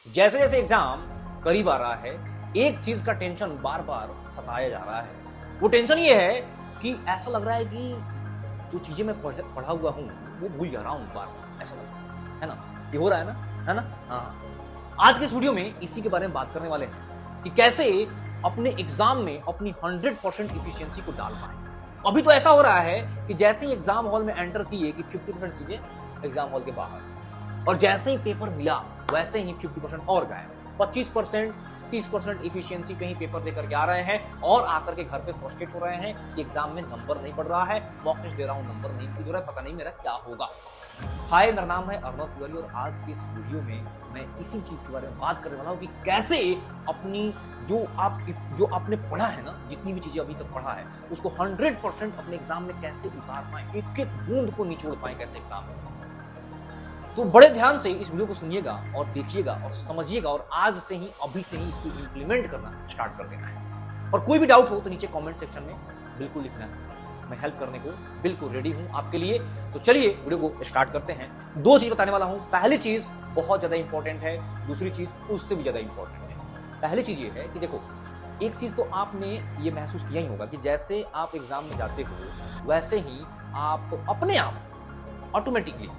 जैसे जैसे एग्जाम करीब आ रहा है, एक चीज का टेंशन बार बार सताया जा रहा है। वो टेंशन ये है कि ऐसा लग रहा है कि जो चीजें मैं पढ़ा हुआ हूँ वो भूल जा रहा हूँ बार बार, ऐसा लग रहा है ना। ये हो रहा है ना, है ना। हाँ, आज के इस वीडियो में इसी के बारे में बात करने वाले हैं कि कैसे अपने एग्जाम में अपनी 100% इफिशियंसी को डाल पाए। अभी तो ऐसा हो रहा है कि जैसे ही एग्जाम हॉल में एंटर किए कि 50% चीजें एग्जाम हॉल के बाहर, और जैसे ही पेपर मिला वैसे ही 50% और गए। 25% 30% इफिशियंसी पे ही पेपर देकर के आ रहे हैं और आकर के घर पे फ्रस्ट्रेट हो रहे हैं कि एग्जाम में नंबर नहीं पड़ रहा है, मॉक टेस्ट दे रहा हूं नंबर नहीं पूछ रहा है, पता नहीं मेरा क्या होगा। हाय, मेरा नाम है अर्नव तिवारी और आज की इस वीडियो में मैं इसी चीज के बारे में बात करने वाला हूं कि कैसे अपनी जो आपने पढ़ा है ना, जितनी भी चीजें अभी तक पढ़ा है उसको 100% अपने एग्जाम में कैसे उतार पाए, एक एक बूंद को निचोड़ पाए कैसे एग्जाम में। तो बड़े ध्यान से इस वीडियो को सुनिएगा और देखिएगा और समझिएगा और आज से ही अभी से ही इसको इंप्लीमेंट करना स्टार्ट कर देना है। और कोई भी डाउट हो तो नीचे कमेंट सेक्शन में बिल्कुल लिखना है, मैं हेल्प करने को बिल्कुल रेडी हूं आपके लिए। तो चलिए वीडियो को स्टार्ट करते हैं। दो चीज बताने वाला हूं। पहली चीज बहुत ज्यादा इंपॉर्टेंट है, दूसरी चीज उससे भी ज्यादा इंपॉर्टेंट है। पहली चीज ये है कि देखो, एक चीज तो आपने ये महसूस किया ही होगा कि जैसे आप एग्जाम में जाते हो वैसे ही आप अपने आप ऑटोमेटिकली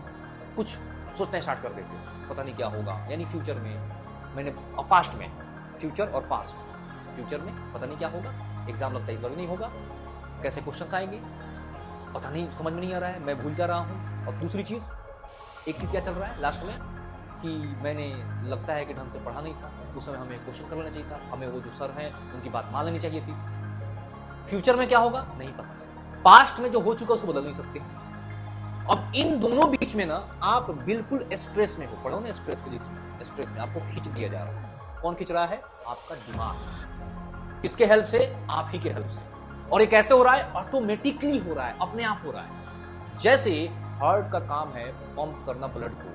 कुछ सोचना स्टार्ट कर देते हो, पता नहीं क्या होगा। यानी फ्यूचर में पास्ट में, फ्यूचर और पास्ट। फ्यूचर में पता नहीं क्या होगा, एग्जाम लगता है इस बार नहीं होगा, कैसे क्वेश्चंस आएंगे पता नहीं, समझ में नहीं आ रहा है, मैं भूल जा रहा हूँ। और दूसरी चीज, एक चीज क्या चल रहा है लास्ट में कि मैंने लगता है कि ढंग से पढ़ा नहीं था, उस समय हमें क्वेश्चन कर लेना चाहिए था, हमें वो जो सर हैं उनकी बात मान लेनी चाहिए थी। फ्यूचर में क्या होगा नहीं पता, पास्ट में जो हो चुका उसको बदल नहीं सकते। अब इन दोनों बीच में ना आप बिल्कुल स्ट्रेस में हो, पढ़ो ना स्ट्रेस फिजिक्स में, स्ट्रेस में आपको खींच दिया जा रहा है। कौन खींच रहा है? आपका दिमाग। किसके हेल्प से? आप ही के हेल्प से। और ये कैसे हो रहा है? ऑटोमेटिकली हो रहा है, अपने आप हो रहा है। जैसे हार्ट का काम है पंप करना ब्लड को,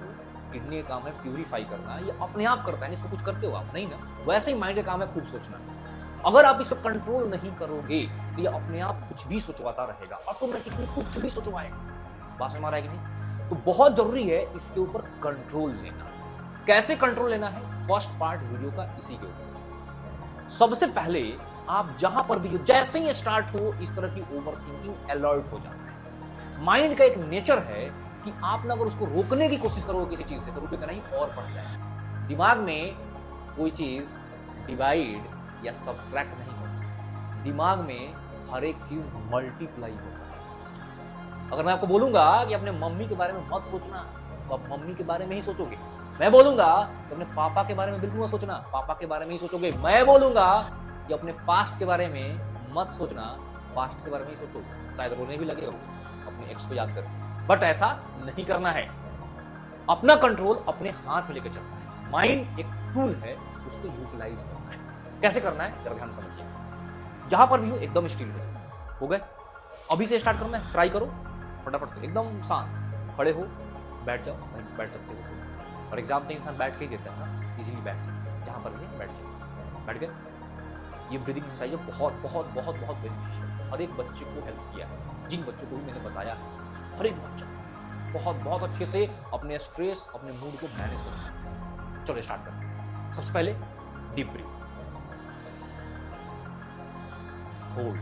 किडनी का काम है प्यूरिफाई करना, ये अपने आप करता है, इसमें कुछ करते हो आप नहीं ना। वैसे ही माइंड का काम है खूब सोचना। अगर आप इस पर कंट्रोल नहीं करोगे तो ये अपने आप कुछ भी सोचवाता रहेगा, ऑटोमेटिकली कुछ भी सोचवाएगा। बात समझ आ रहा है कि नहीं? तो बहुत जरूरी है इसके ऊपर कंट्रोल लेना। कैसे कंट्रोल लेना है? फर्स्ट पार्ट वीडियो का इसी के ऊपर। सबसे पहले आप जहां पर भी, जैसे ही स्टार्ट हो इस तरह की ओवर थिंकिंग, अलर्ट हो जाना है। माइंड का एक नेचर है कि आपने अगर उसको रोकने की कोशिश करोगे किसी चीज से तो रुकेगा नहीं और बढ़ जाए। दिमाग में कोई चीज डिवाइड या सब्ट्रैक्ट नहीं होती, दिमाग में हर एक चीज मल्टीप्लाई होता है। अगर मैं आपको बोलूंगा कि अपने मम्मी के बारे में मत सोचना तो आप मम्मी के बारे में ही सोचोगे। मैं बोलूंगा कि अपने पापा के बारे में बिल्कुल मत सोचना, पापा के बारे में ही सोचोगे। मैं बोलूंगा कि अपने पास्ट के बारे में मत सोचना, पास्ट के बारे में ही सोचोगे। शायद रोने भी लगेगा अपने एक्स को याद करके, बट ऐसा नहीं करना है। अपना कंट्रोल अपने हाथ में लेकर चलना है। माइंड एक टूल है, उसको यूटिलाइज करना है। कैसे करना है जरा ध्यान समझिए। जहां पर भी हो एकदम स्टिल हो गए, अभी से स्टार्ट करना है, ट्राई करो फटाफट से, एकदम शांत खड़े हो, बैठ जाओ, बैठ सकते हो। और एग्जाम तो इंसान बैठ के ही देता है ना, इजीली बैठ जाए, जहां पर भी बैठ जाए, बैठ गए। ये ब्रीदिंग एक्सरसाइज बहुत बहुत बहुत बहुत बेनिफिशियल, हर एक बच्चे को हेल्प किया है। जिन बच्चों को भी मैंने बताया, हर एक बच्चा बहुत बहुत अच्छे से अपने स्ट्रेस, अपने मूड को मैनेज करता है। चलो स्टार्ट करते हैं। सबसे पहले deep breath, hold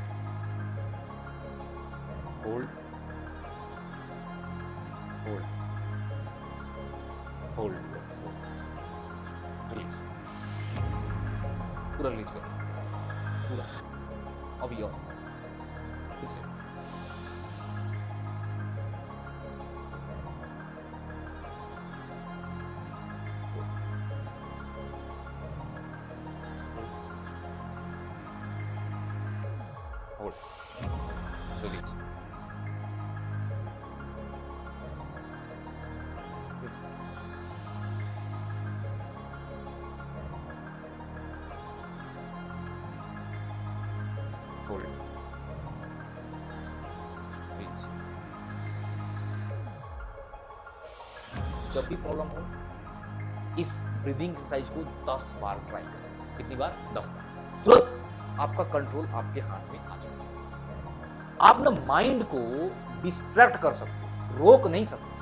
hold hold hold, बस रिलीज, पूरा रिलीज करो, पूरा। अभी और फिर से होल्ड, रिलीज, होल्ड, रिलीज। जब भी प्रॉब्लम हो इस ब्रीदिंग एक्सरसाइज को 10 बार ट्राई करें। कितनी बार? 10 बार। तुरंत आपका कंट्रोल आपके हाथ में आ जाएगा। आप ना माइंड को डिस्ट्रैक्ट कर सकते हो, रोक नहीं सकते।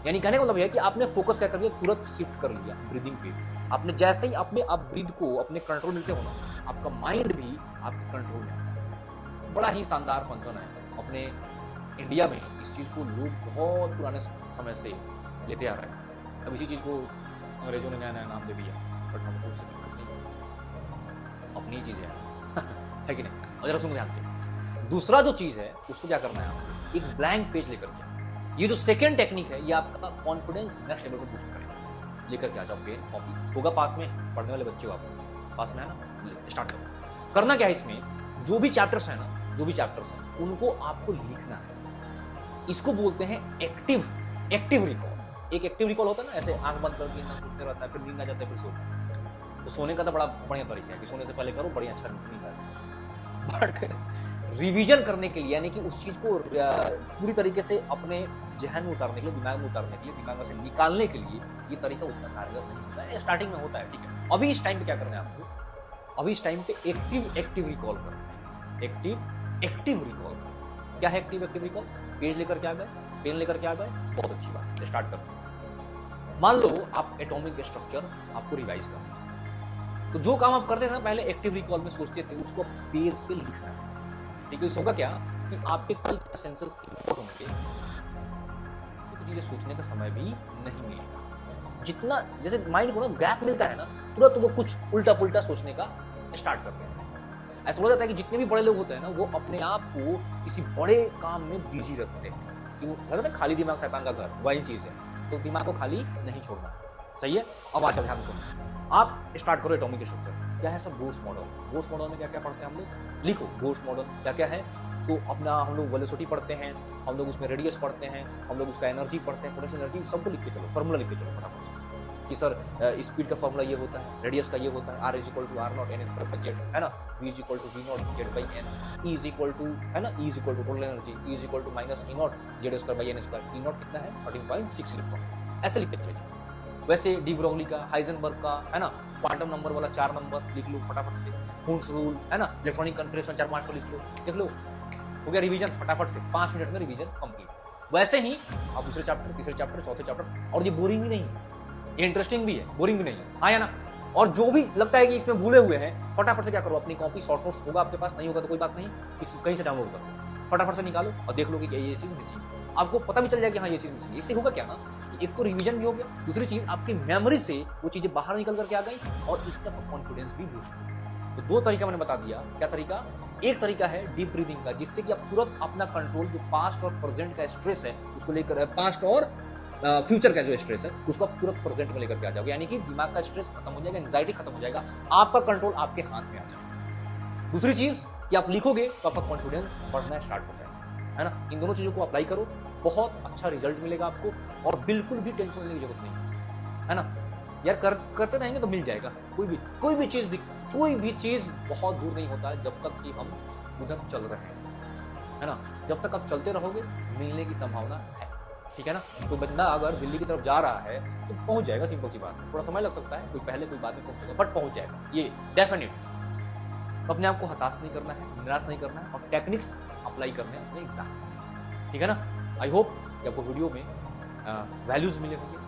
यानी कहने का मतलब यह है कि आपने फोकस क्या कर लिया, तुरंत शिफ्ट कर लिया ब्रीदिंग पे, आपने जैसे ही अपने आप ब्रीथ को अपने कंट्रोल मिलते हो ना, आपका माइंड भी आपके कंट्रोल में आता है। बड़ा ही शानदार फंक्शन है। अपने इंडिया में इस चीज़ को लोग बहुत पुराने समय से लेते आ रहे हैं। अब इसी चीज़ को अंग्रेजों ने नया नया नाम दे दिया, बट हमको उससे दिक्कत नहीं, अपनी ही चीज़ है कि नहीं? और जरा सुनो ध्यान से। दूसरा जो चीज़ है उसको क्या करना है आपको, एक ब्लैंक पेज लेकर के। ये जो सेकेंड टेक्निक है ये आपका कॉन्फिडेंस नेक्स्ट लेवल को बूस्ट करेगा। लेकर के आ जाओ पेन कॉपी, होगा पास में, पढ़ने वाले बच्चे हो आप पास में है ना, स्टार्ट करो। करना क्या है इसमें, जो भी चैप्टर्स है ना, जो भी चैप्टर्स हैं उनको आपको लिखना है। इसको बोलते हैं एक्टिव रिकॉल। एक एक्टिव रिकॉल होता है ना, ऐसे आंख बंद करके ना सोचते रहता है, फिर नींद आ जाता है, फिर सोता है। तो सोने का तो बड़ा बढ़िया तरीका है कि सोने से पहले करो, बढ़िया अच्छा नींद आता है। बट रिवीजन करने के लिए, यानी कि उस चीज को पूरी तरीके से अपने जहन में उतारने के लिए, दिमाग में उतारने के लिए, दिमाग में से निकालने के लिए ये तरीका उतना कारगर नहीं होता है। स्टार्टिंग में होता है, ठीक है। अभी इस टाइम पे क्या करना है आपको, अभी इस टाइम पे एक्टिव रिकॉल करना है। एक्टिव रिकॉल क्या है? एक्टिव रिकॉल, पेज लेकर के आ गए, पेन लेकर के आ गए, बहुत अच्छी बात है, स्टार्ट करते हैं। मान लो आप एटॉमिक स्ट्रक्चर आपको रिवाइज करना है, तो जो काम आप करते थे ना पहले एक्टिव रिकॉल में सोचते थे, उसको पेज पे लिखना है। ठीक है, इससे होगा क्या कि आपके कई सेंसर्स इनपुट होंगे, कुछ चीजें सोचने का समय भी नहीं मिलेगा। जितना जैसे माइंड को ना गैप मिलता है ना, तुरंत वो कुछ उल्टा पुल्टा सोचने का स्टार्ट करते हैं। ऐसा हो जाता है कि जितने भी बड़े लोग होते हैं ना, वो अपने आप को किसी बड़े काम में बिजी रखते हैं। कि वो लगता है खाली दिमाग शैतान का घर, वही चीज है। तो दिमाग को खाली नहीं छोड़ना है, सही है। अब आज ध्यान सुनो, आप स्टार्ट करो एटॉमिक स्ट्रक्चर। क्या है सब? Bohr's model. बोर्स मॉडल में क्या क्या पढ़ते हैं हम लोग, लिखो। बोर्स मॉडल क्या क्या है, तो अपना हम लोग वेलोसिटी पढ़ते हैं, हम लोग उसमें रेडियस पढ़ते हैं, हम लोग उसका एनर्जी पढ़ते हैं, पोटेंशियल एनर्जी, सबको लिख के चलो, फॉर्मूला लिख के चलो फटाफट से कि सर स्पीड का फॉर्मूला ये होता है, रेडियस का ये होता है, r is equal to r naught n square by z, है ना, v is equal to v naught z by n, e is equal to, है ना, e is equal to total energy, e is equal to minus e naught z square by n square, e naught कितना है 13.6 electron. ऐसे लिख के चलिए। वैसे de Broglie का, हाइजेनबर्ग का, है ना, क्वांटम नंबर वाला 4 नंबर लिख लो फटाफट से, हुंस रूल, है ना, इलेक्ट्रॉनिक कंट्रेक्शन 4-5 को लिख लो, हो गया रिवीजन फटाफट से, 5 मिनट में रिवीजन कंप्लीट। वैसे ही आप दूसरे चैप्टर, तीसरे चैप्टर, चौथे चैप्टर, और ये बोरिंग भी नहीं है, ये इंटरेस्टिंग भी है, बोरिंग भी नहीं है, हाँ या ना। और जो भी लगता है कि इसमें भूले हुए हैं, फटाफट से क्या करो, अपनी कॉपी शॉर्ट नोट्स होगा आपके पास, नहीं होगा तो कोई बात नहीं, कहीं से डाउनलोड करो, फटाफट से निकालो और देख लो कि ये चीज मिसिंग है। आपको पता भी चल जाएगा कि हाँ ये चीज मिसिंग है। इससे होगा क्या ना, एक तो रिवीजन भी हो गया, दूसरी चीज आपकी मेमोरी से वो चीजें बाहर निकल करके आ गई, और इससे आपका कॉन्फिडेंस भी बूस्ट हो। तो 2 तरीका मैंने बता दिया। क्या तरीका? एक तरीका है डीप ब्रीदिंग का, जिससे कि आप तुरंत अपना कंट्रोल, जो पास्ट और प्रेजेंट का स्ट्रेस है उसको लेकर, पास्ट और फ्यूचर का जो स्ट्रेस है उसको आप तुरंत प्रेजेंट में लेकर के आ जाओगे, यानी कि दिमाग का स्ट्रेस खत्म हो जाएगा, एंजाइटी खत्म हो जाएगा, आपका कंट्रोल आपके हाथ में आ जाएगा। दूसरी चीज कि आप लिखोगे तो आपका कॉन्फिडेंस बढ़ना स्टार्ट हो जाएगा, है ना। इन दोनों चीजों को अप्लाई करो, बहुत अच्छा रिजल्ट मिलेगा आपको, और बिल्कुल भी टेंशन लेने की जरूरत नहीं है ना यार। करते रहेंगे तो मिल जाएगा। कोई भी चीज बहुत दूर नहीं होता है जब तक कि हम उधर चल रहे हैं, है ना। जब तक आप चलते रहोगे मिलने की संभावना है, ठीक है ना। तो बंदा अगर दिल्ली की तरफ जा रहा है तो पहुंच जाएगा, सिंपल सी बात है। थोड़ा समय लग सकता है, कोई पहले कोई बाद में पहुंचेगा, बट पहुंच जाएगा, ये डेफिनेट। तो अपने आप को हताश नहीं करना है, निराश नहीं करना है, और टेक्निक्स अप्लाई करने हैं अपने एग्जाम, ठीक है ना। आई होप कि आपको वीडियो में वैल्यूज मिले होंगे।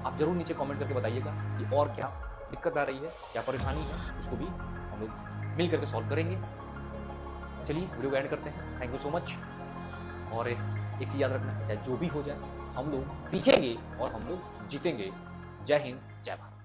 आप जरूर नीचे कमेंट करके बताइएगा कि और क्या दिक्कत आ रही है, क्या परेशानी है, उसको भी हम लोग मिल करके सॉल्व करेंगे। चलिए वीडियो को एंड करते हैं। Thank you so much. और एक चीज याद रखना, चाहे जो भी हो जाए हम लोग सीखेंगे और हम लोग जीतेंगे। जय हिंद, जय भारत।